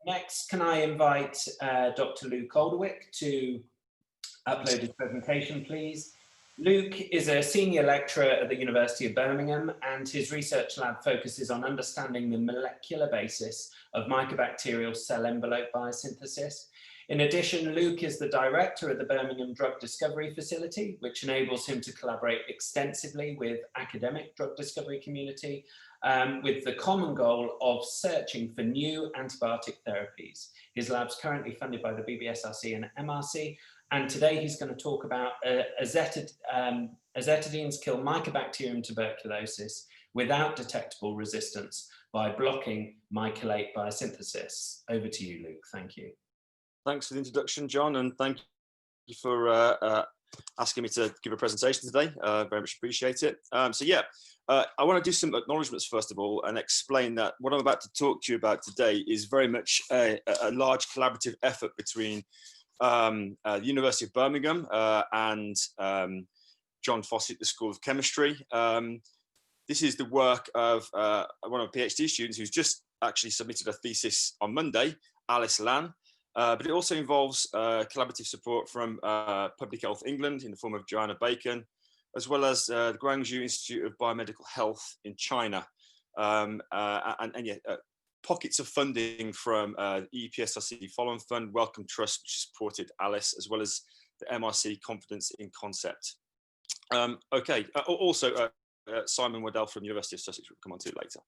Next, can I invite Dr. Luke Alderwick to upload his presentation, please? Luke is a senior lecturer at the University of Birmingham, and his research lab focuses on understanding the molecular basis of mycobacterial cell envelope biosynthesis. In addition, Luke is the director of the Birmingham Drug Discovery Facility, which enables him to collaborate extensively with academic drug discovery community, with the common goal of searching for new antibiotic therapies. His lab's currently funded by the BBSRC and MRC, and today he's going to talk about Azetidines kill Mycobacterium tuberculosis without detectable resistance by blocking mycolate biosynthesis. Over to you, Luke. Thank you. Thanks for the introduction, John, and thank you for asking me to give a presentation today. Very much appreciate it. I want to do some acknowledgements first of all and explain that what I'm about to talk to you about today is very much a large collaborative effort between the University of Birmingham and John Fossett, the School of Chemistry. This is the work of one of my PhD students who's just actually submitted a thesis on Monday, Alice Lan. But it also involves collaborative support from Public Health England in the form of Joanna Bacon, as well as the Guangzhou Institute of Biomedical Health in China, pockets of funding from the EPSRC Follow-on Fund, Wellcome Trust, which supported Alice, as well as the MRC Confidence in Concept. Also Simon Waddell from the University of Sussex, we'll come on to it later.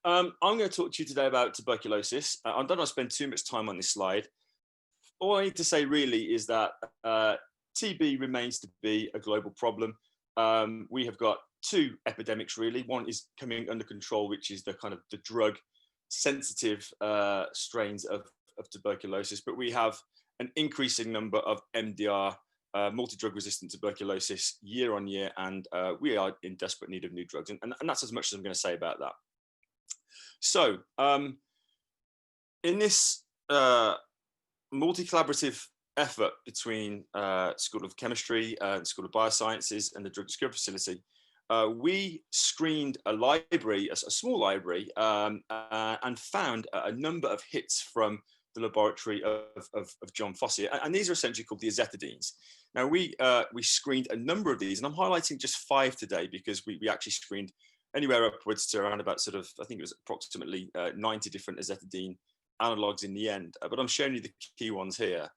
I'm going to talk to you today about tuberculosis. I don't want to spend too much time on this slide. All I need to say really is that TB remains to be a global problem. We have got two epidemics really. One is coming under control, which is the kind of the drug sensitive strains of tuberculosis, but we have an increasing number of MDR, multi-drug resistant tuberculosis year on year, and we are in desperate need of new drugs. And that's as much as I'm going to say about that. So in this multi-collaborative effort between School of Chemistry, School of Biosciences and the Drug Discovery Facility, we screened a library, a small library, and found a number of hits from the laboratory of John Fossett. And these are essentially called the Azetidines. Now we screened a number of these, and I'm highlighting just 5 today because we actually screened anywhere upwards to around about sort of, I think it was approximately 90 different Azetidine analogues in the end, but I'm showing you the key ones here.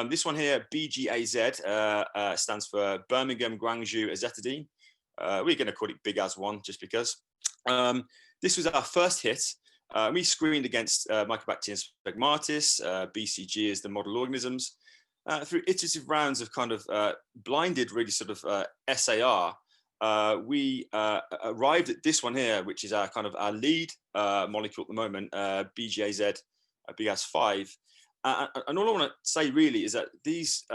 This one here, BGAZ, stands for Birmingham Guangzhou Azetidine. We're going to call it Big As 1 just because. This was our first hit. We screened against Mycobacterium sphegmatis, BCG as the model organisms, through iterative rounds of kind of blinded, really sort of SAR. We arrived at this one here, which is our kind of our lead molecule at the moment, BGAZ, Big As 5. And all I want to say really is that these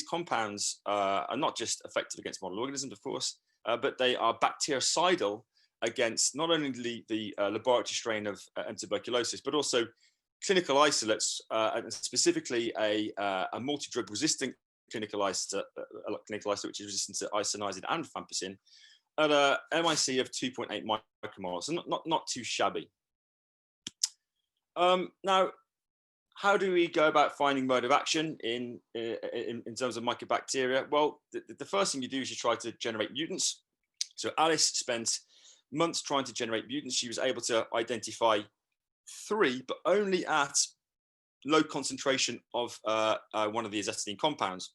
compounds are not just effective against model organisms, of course, but they are bactericidal against not only the laboratory strain of tuberculosis, but also clinical isolates, and specifically a multi-drug resistant clinical isolate, which is resistant to isoniazid and fampicin, at a MIC of 2.8 micromoles, so not too shabby. Now, how do we go about finding mode of action in terms of mycobacteria? Well, the first thing you do is you try to generate mutants. So Alice spent months trying to generate mutants. She was able to identify 3, but only at low concentration of one of the azetidine compounds.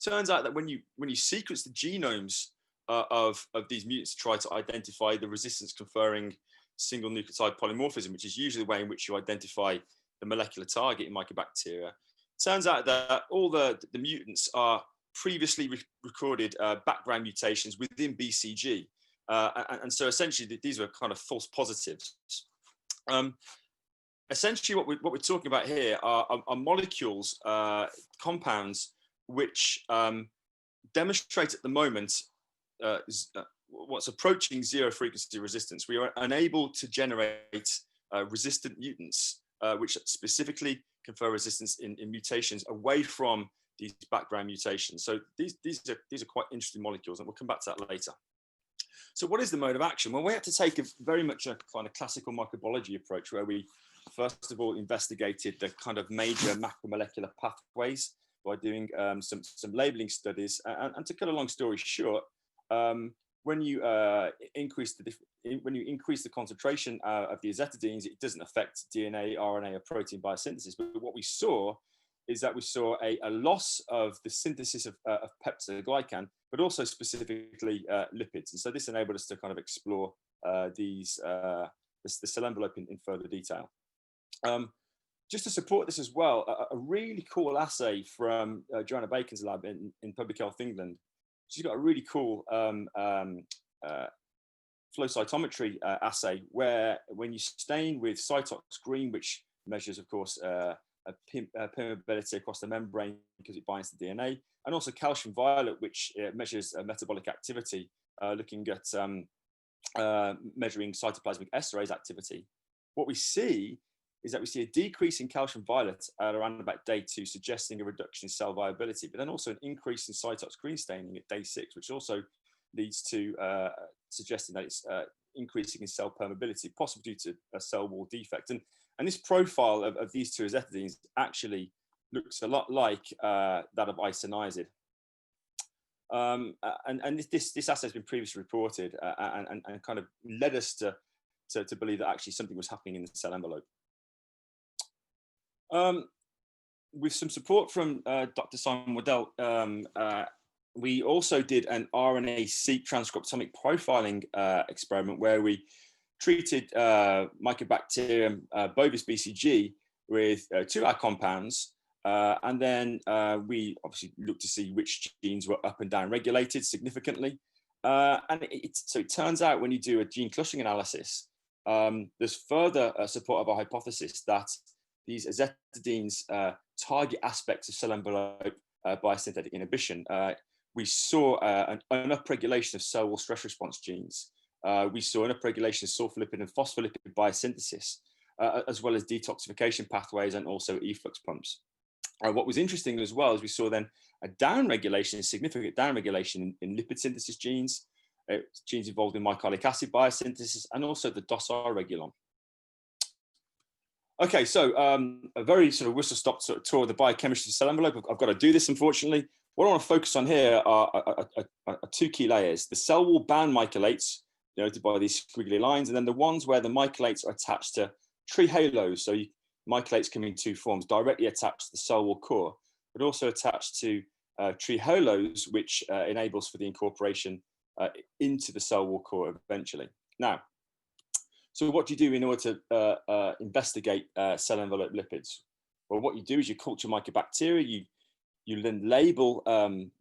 Turns out that when you sequence the genomes of these mutants to try to identify the resistance conferring single nucleotide polymorphism, which is usually the way in which you identify the molecular target in mycobacteria, turns out that all the mutants are previously recorded background mutations within BCG. And so essentially these were kind of false positives. Essentially what we're talking about here are molecules, compounds, which demonstrate at the moment what's approaching zero frequency resistance. We are unable to generate resistant mutants, which specifically confer resistance in mutations away from these background mutations. So these are quite interesting molecules, and we'll come back to that later. So what is the mode of action? Well, we have to take very much a kind of classical microbiology approach where we first of all investigated the kind of major macromolecular pathways by doing some labeling studies. And to cut a long story short, when you increase the concentration of the azetidines, it doesn't affect DNA, RNA, or protein biosynthesis. But what we saw is that we saw a loss of the synthesis of peptidoglycan, but also specifically lipids. And so this enabled us to kind of explore the cell envelope in further detail. Just to support this as well, a really cool assay from Joanna Bacon's lab in Public Health England. She's got a really cool flow cytometry assay where when you stain with Cytox green, which measures, of course, permeability across the membrane because it binds to DNA, and also calcium violet, which measures metabolic activity, looking at measuring cytoplasmic esterase activity. What we see is that we see a decrease in calcium violet at around about day 2, suggesting a reduction in cell viability, but then also an increase in Cytox green staining at day 6, which also leads to suggesting that it's increasing in cell permeability, possibly due to a cell wall defect. And this profile of these two azetidines actually looks a lot like that of isoniazid. And this assay has been previously reported and kind of led us to believe that actually something was happening in the cell envelope. With some support from Dr. Simon Waddell, we also did an RNA-seq transcriptomic profiling experiment where we treated Mycobacterium bovis BCG with 2 of our compounds, and then we obviously looked to see which genes were up and down regulated significantly. And so it turns out when you do a gene clustering analysis, there's further support of our hypothesis that these azetidines target aspects of cell envelope biosynthetic inhibition. We saw an upregulation of cell wall stress response genes. We saw an upregulation of sulfolipid and phospholipid biosynthesis, as well as detoxification pathways and also efflux pumps. What was interesting as well is we saw then a downregulation, significant downregulation in lipid synthesis genes, genes involved in mycolic acid biosynthesis, and also the docile regulon. Okay, so a very sort of whistle-stop sort of tour of the biochemistry cell envelope. I've got to do this, unfortunately. What I want to focus on here are 2 key layers: the cell wall bound mycolates, denoted by these squiggly lines, and then the ones where the mycolates are attached to tree halos. So mycolates come in 2 forms: directly attached to the cell wall core, but also attached to tree halos, which enables for the incorporation into the cell wall core eventually. Now, so what do you do in order to investigate cell envelope lipids? Well, what you do is you culture mycobacteria, you then label,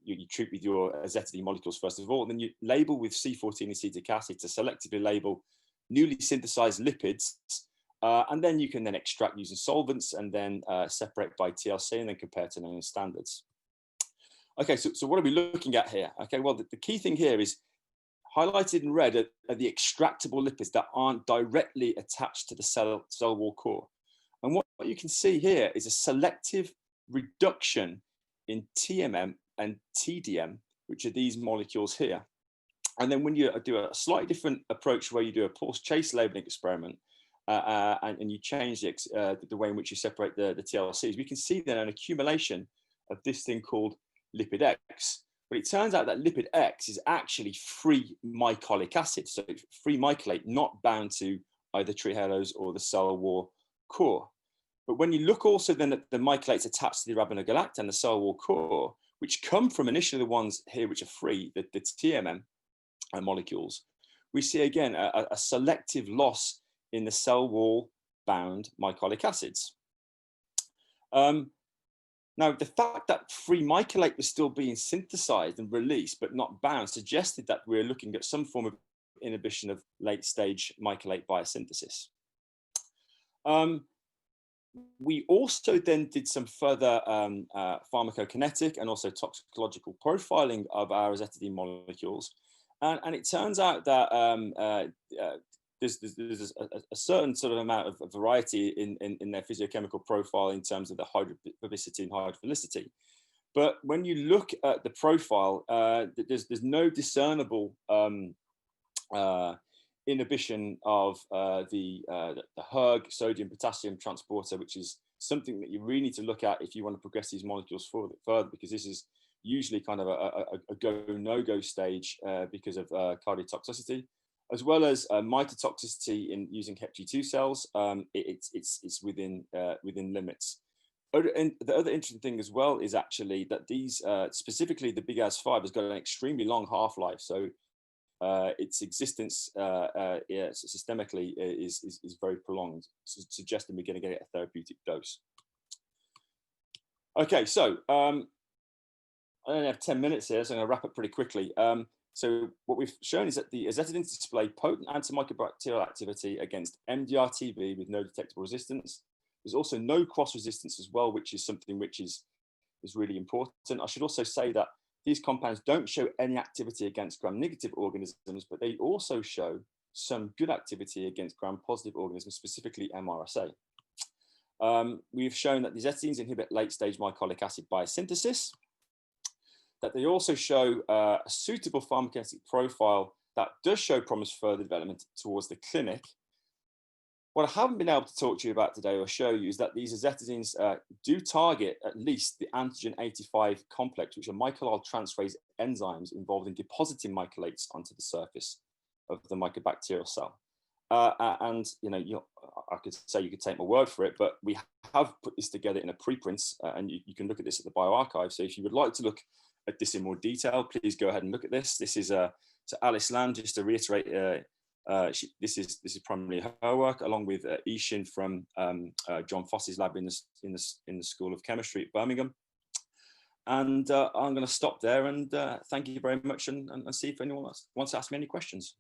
you treat with your azetidine molecules first of all, and then you label with C14 acetic acid to selectively label newly synthesized lipids, and then you can then extract using solvents and then separate by TLC and then compare to known standards. Okay, so what are we looking at here? Okay, well, the key thing here is highlighted in red are the extractable lipids that aren't directly attached to the cell wall core. And what you can see here is a selective reduction in TMM and TDM, which are these molecules here. And then when you do a slightly different approach where you do a pulse chase labeling experiment and you change the way in which you separate the TLCs, we can see then an accumulation of this thing called lipid X. But it turns out that lipid X is actually free mycolic acid, so free mycolate, not bound to either tree halos or the cell wall core. But when you look also then at the mycolates attached to the arabinogalactan, the cell wall core, which come from initially the ones here which are free, the TMM molecules, we see again a selective loss in the cell wall bound mycolic acids. Now, the fact that free mycolate was still being synthesized and released, but not bound, suggested that we're looking at some form of inhibition of late-stage mycolate biosynthesis. We also then did some further pharmacokinetic and also toxicological profiling of our azetidine molecules. And it turns out that there's a certain sort of amount of variety in their physiochemical profile in terms of the hydrophobicity and hydrophilicity. But when you look at the profile, there's no discernible inhibition of the hERG, sodium potassium transporter, which is something that you really need to look at if you want to progress these molecules further, because this is usually kind of a go-no-go stage because of cardiotoxicity, as well as mitotoxicity in using HepG2 cells. It's within limits. And the other interesting thing as well is actually that these, specifically the big AS5, has got an extremely long half-life. So its existence systemically is very prolonged, suggesting we're going to get a therapeutic dose. Okay, so I only have 10 minutes here, so I'm going to wrap up pretty quickly. So what we've shown is that the Azetidines display potent antimycobacterial activity against MDR-TB with no detectable resistance. There's also no cross-resistance as well, which is something which is really important. I should also say that these compounds don't show any activity against gram-negative organisms, but they also show some good activity against gram-positive organisms, specifically MRSA. We've shown that these Azetidines inhibit late-stage mycolic acid biosynthesis, that they also show a suitable pharmacokinetic profile that does show promise for further development towards the clinic. What I haven't been able to talk to you about today or show you is that these Azetidines do target at least the antigen 85 complex, which are mycolate transferase enzymes involved in depositing mycolates onto the surface of the mycobacterial cell. And I could say you could take my word for it, but we have put this together in a preprint, and you can look at this at the bioarchive. So if you would like to look at this in more detail, please go ahead and look at this. This is to Alice Land, just to reiterate. This is primarily her work, along with Ishin from John Foss's lab in the School of Chemistry at Birmingham. And I'm going to stop there and thank you very much, and see if anyone else wants to ask me any questions.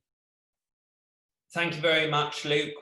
Thank you very much, Luke.